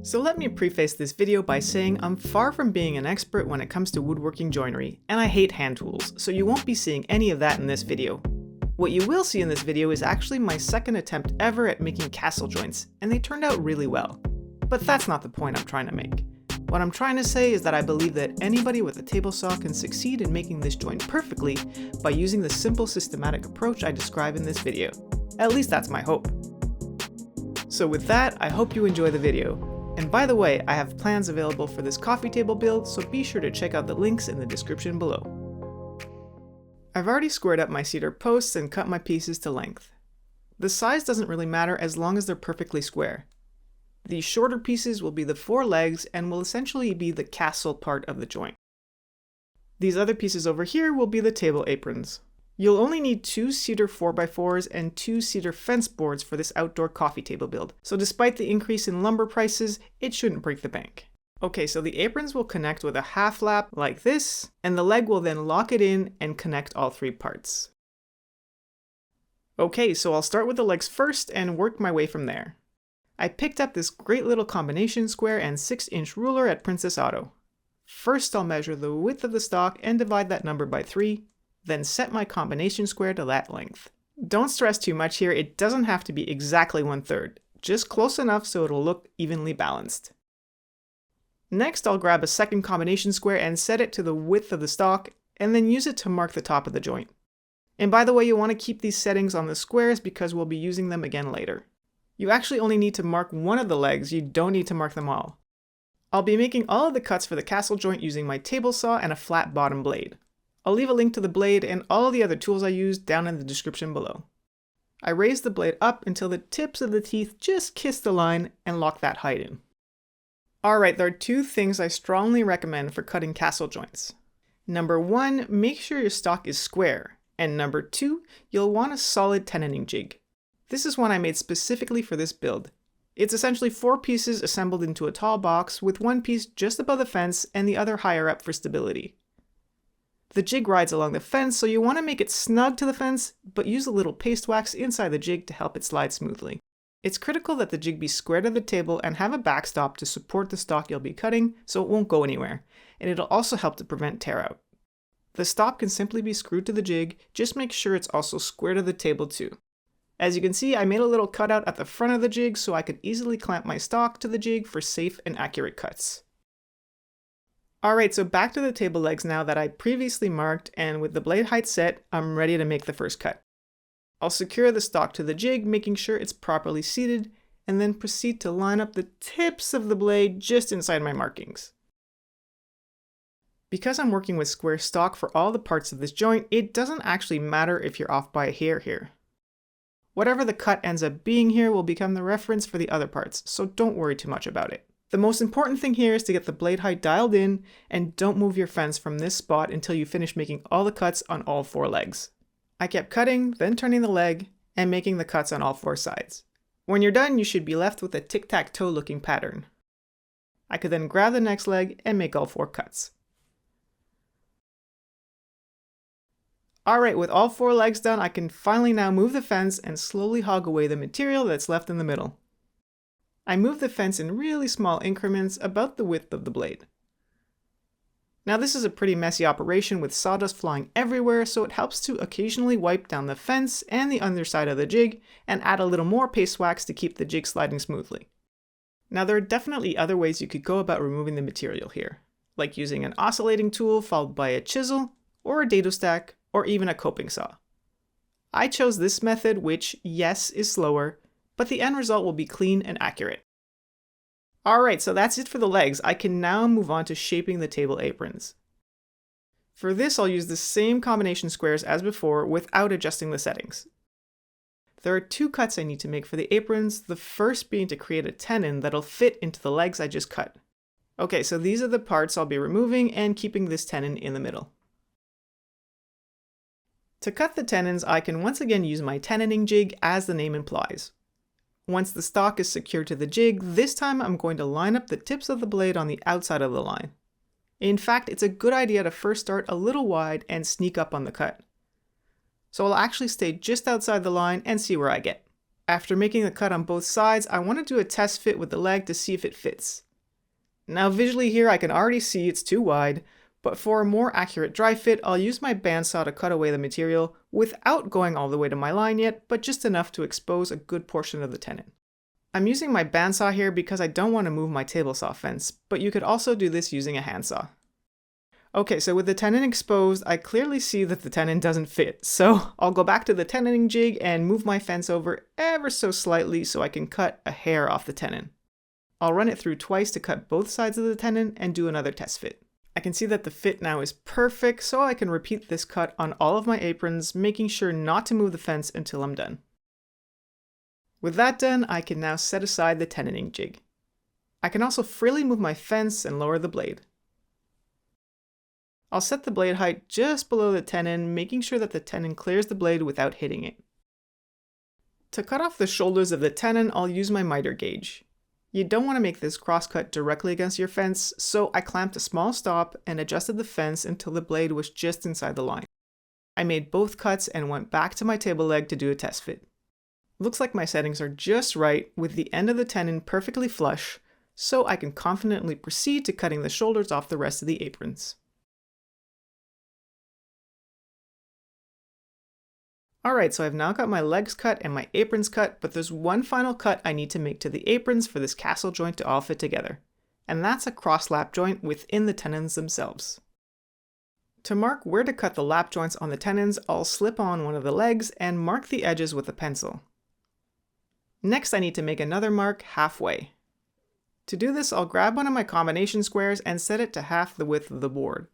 So let me preface this video by saying I'm far from being an expert when it comes to woodworking joinery, and I hate hand tools, so you won't be seeing any of that in this video. What you will see in this video is actually my second attempt ever at making castle joints, and they turned out really well. But that's not the point I'm trying to make. What I'm trying to say is that I believe that anybody with a table saw can succeed in making this joint perfectly by using the simple systematic approach I describe in this video. At least that's my hope. So with that, I hope you enjoy the video. And by the way, I have plans available for this coffee table build, so be sure to check out the links in the description below. I've already squared up my cedar posts and cut my pieces to length. The size doesn't really matter as long as they're perfectly square. These shorter pieces will be the four legs and will essentially be the castle part of the joint. These other pieces over here will be the table aprons. You'll only need 2 cedar 4x4s and 2 cedar fence boards for this outdoor coffee table build, so despite the increase in lumber prices, it shouldn't break the bank. Okay, so the aprons will connect with a half lap like this, and the leg will then lock it in and connect all 3 parts. Okay, so I'll start with the legs first and work my way from there. I picked up this great little combination square and 6-inch ruler at Princess Auto. First I'll measure the width of the stock and divide that number by 3, then set my combination square to that length. Don't stress too much here, it doesn't have to be exactly 1/3, just close enough so it'll look evenly balanced. Next I'll grab a second combination square and set it to the width of the stock, and then use it to mark the top of the joint. And by the way, you want to keep these settings on the squares because we'll be using them again later. You actually only need to mark one of the legs, you don't need to mark them all. I'll be making all of the cuts for the castle joint using my table saw and a flat bottom blade. I'll leave a link to the blade and all the other tools I used down in the description below. I raise the blade up until the tips of the teeth just kiss the line and lock that height in. Alright, there are 2 things I strongly recommend for cutting castle joints. Number 1, make sure your stock is square, and number 2, you'll want a solid tenoning jig. This is one I made specifically for this build. It's essentially 4 pieces assembled into a tall box with one piece just above the fence and the other higher up for stability. The jig rides along the fence, so you want to make it snug to the fence, but use a little paste wax inside the jig to help it slide smoothly. It's critical that the jig be square to the table and have a backstop to support the stock you'll be cutting so it won't go anywhere, and it'll also help to prevent tear out. The stop can simply be screwed to the jig, just make sure it's also square to the table too. As you can see, I made a little cutout at the front of the jig so I could easily clamp my stock to the jig for safe and accurate cuts. Alright, so back to the table legs now that I previously marked, and with the blade height set, I'm ready to make the first cut. I'll secure the stock to the jig, making sure it's properly seated, and then proceed to line up the tips of the blade just inside my markings. Because I'm working with square stock for all the parts of this joint, it doesn't actually matter if you're off by a hair here. Whatever the cut ends up being here will become the reference for the other parts, so don't worry too much about it. The most important thing here is to get the blade height dialed in, and don't move your fence from this spot until you finish making all the cuts on all 4 legs. I kept cutting, then turning the leg, and making the cuts on all 4 sides. When you're done, you should be left with a tic-tac-toe looking pattern. I could then grab the next leg and make all 4 cuts. Alright, with all 4 legs done, I can finally now move the fence and slowly hog away the material that's left in the middle. I move the fence in really small increments about the width of the blade. Now this is a pretty messy operation with sawdust flying everywhere, so it helps to occasionally wipe down the fence and the underside of the jig and add a little more paste wax to keep the jig sliding smoothly. Now there are definitely other ways you could go about removing the material here, like using an oscillating tool followed by a chisel, or a dado stack, or even a coping saw. I chose this method, which, yes, is slower, but the end result will be clean and accurate. Alright, so that's it for the legs. I can now move on to shaping the table aprons. For this, I'll use the same combination squares as before without adjusting the settings. There are 2 cuts I need to make for the aprons, the first being to create a tenon that'll fit into the legs I just cut. Okay, so these are the parts I'll be removing and keeping this tenon in the middle. To cut the tenons, I can once again use my tenoning jig as the name implies. Once the stock is secured to the jig, this time I'm going to line up the tips of the blade on the outside of the line. In fact, it's a good idea to first start a little wide and sneak up on the cut. So I'll actually stay just outside the line and see where I get. After making the cut on both sides, I want to do a test fit with the leg to see if it fits. Now visually here I can already see it's too wide, but for a more accurate dry fit, I'll use my bandsaw to cut away the material without going all the way to my line yet, but just enough to expose a good portion of the tenon. I'm using my bandsaw here because I don't want to move my table saw fence, but you could also do this using a handsaw. Okay, so with the tenon exposed, I clearly see that the tenon doesn't fit, so I'll go back to the tenoning jig and move my fence over ever so slightly so I can cut a hair off the tenon. I'll run it through twice to cut both sides of the tenon and do another test fit. I can see that the fit now is perfect, so I can repeat this cut on all of my aprons, making sure not to move the fence until I'm done. With that done, I can now set aside the tenoning jig. I can also freely move my fence and lower the blade. I'll set the blade height just below the tenon, making sure that the tenon clears the blade without hitting it. To cut off the shoulders of the tenon, I'll use my miter gauge. You don't want to make this crosscut directly against your fence, so I clamped a small stop and adjusted the fence until the blade was just inside the line. I made both cuts and went back to my table leg to do a test fit. Looks like my settings are just right, with the end of the tenon perfectly flush, so I can confidently proceed to cutting the shoulders off the rest of the aprons. Alright, so I've now got my legs cut and my aprons cut, but there's one final cut I need to make to the aprons for this castle joint to all fit together. And that's a cross lap joint within the tenons themselves. To mark where to cut the lap joints on the tenons, I'll slip on one of the legs and mark the edges with a pencil. Next I need to make another mark halfway. To do this, I'll grab one of my combination squares and set it to half the width of the board.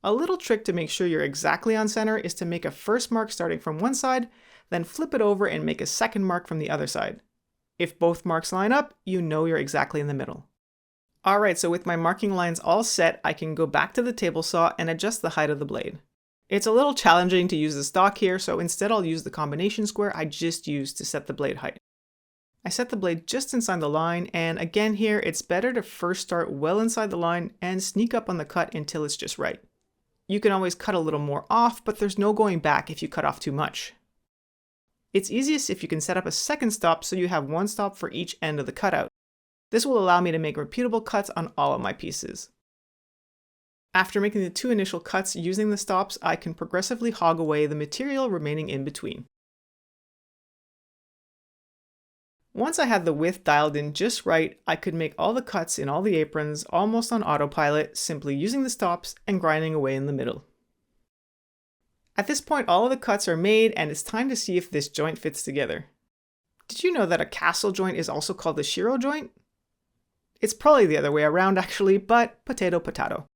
A little trick to make sure you're exactly on center is to make a first mark starting from one side, then flip it over and make a second mark from the other side. If both marks line up, you know you're exactly in the middle. Alright, so with my marking lines all set, I can go back to the table saw and adjust the height of the blade. It's a little challenging to use the stock here, so instead I'll use the combination square I just used to set the blade height. I set the blade just inside the line, and again here, it's better to first start well inside the line and sneak up on the cut until it's just right. You can always cut a little more off, but there's no going back if you cut off too much. It's easiest if you can set up a second stop so you have one stop for each end of the cutout. This will allow me to make repeatable cuts on all of my pieces. After making the two initial cuts using the stops, I can progressively hog away the material remaining in between. Once I had the width dialed in just right, I could make all the cuts in all the aprons almost on autopilot, simply using the stops and grinding away in the middle. At this point, all of the cuts are made and it's time to see if this joint fits together. Did you know that a castle joint is also called the Shiro joint? It's probably the other way around actually, but potato potato.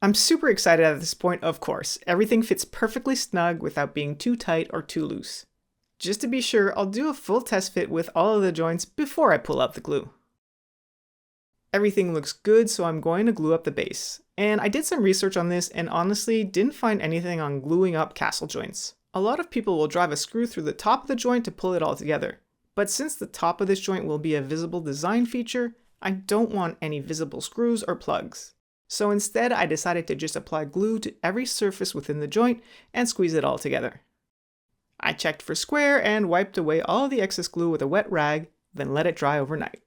I'm super excited at this point, of course. Everything fits perfectly snug without being too tight or too loose. Just to be sure, I'll do a full test fit with all of the joints before I pull out the glue. Everything looks good, so I'm going to glue up the base. And I did some research on this and honestly didn't find anything on gluing up castle joints. A lot of people will drive a screw through the top of the joint to pull it all together. But since the top of this joint will be a visible design feature, I don't want any visible screws or plugs. So instead, I decided to just apply glue to every surface within the joint and squeeze it all together. I checked for square and wiped away all the excess glue with a wet rag, then let it dry overnight.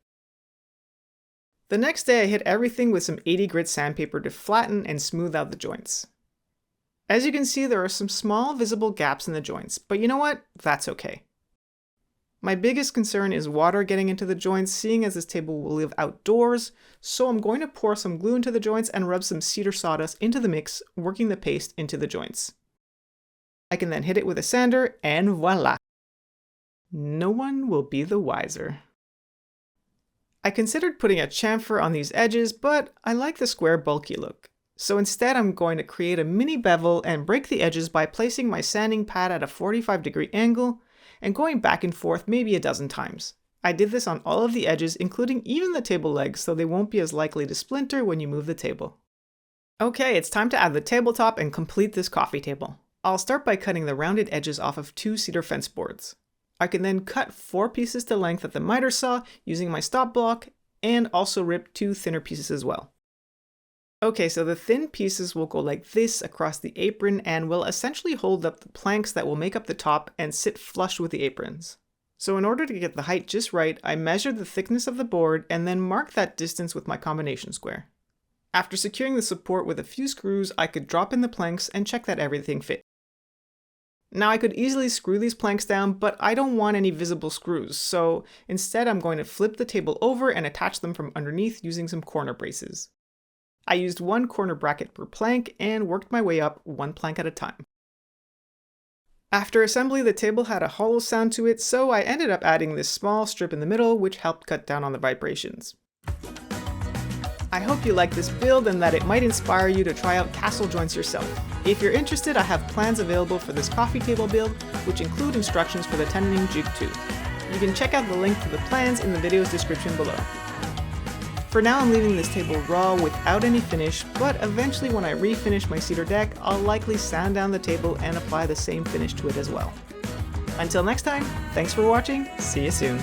The next day I hit everything with some 80 grit sandpaper to flatten and smooth out the joints. As you can see, there are some small visible gaps in the joints, but you know what? That's okay. My biggest concern is water getting into the joints, seeing as this table will live outdoors, so I'm going to pour some glue into the joints and rub some cedar sawdust into the mix, working the paste into the joints. I can then hit it with a sander, and voila! No one will be the wiser. I considered putting a chamfer on these edges, but I like the square bulky look. So instead I'm going to create a mini bevel and break the edges by placing my sanding pad at a 45-degree angle and going back and forth maybe a dozen times. I did this on all of the edges, including even the table legs, so they won't be as likely to splinter when you move the table. Okay, it's time to add the tabletop and complete this coffee table. I'll start by cutting the rounded edges off of 2 cedar fence boards. I can then cut 4 pieces to length at the miter saw using my stop block and also rip 2 thinner pieces as well. Okay, so the thin pieces will go like this across the apron and will essentially hold up the planks that will make up the top and sit flush with the aprons. So in order to get the height just right, I measured the thickness of the board and then marked that distance with my combination square. After securing the support with a few screws, I could drop in the planks and check that everything fit. Now I could easily screw these planks down, but I don't want any visible screws, so instead I'm going to flip the table over and attach them from underneath using some corner braces. I used one corner bracket per plank and worked my way up one plank at a time. After assembly, the table had a hollow sound to it, so I ended up adding this small strip in the middle, which helped cut down on the vibrations. I hope you like this build and that it might inspire you to try out castle joints yourself. If you're interested, I have plans available for this coffee table build, which include instructions for the tenoning jig too. You can check out the link to the plans in the video's description below. For now, I'm leaving this table raw without any finish, but eventually when I refinish my cedar deck, I'll likely sand down the table and apply the same finish to it as well. Until next time, thanks for watching, see you soon.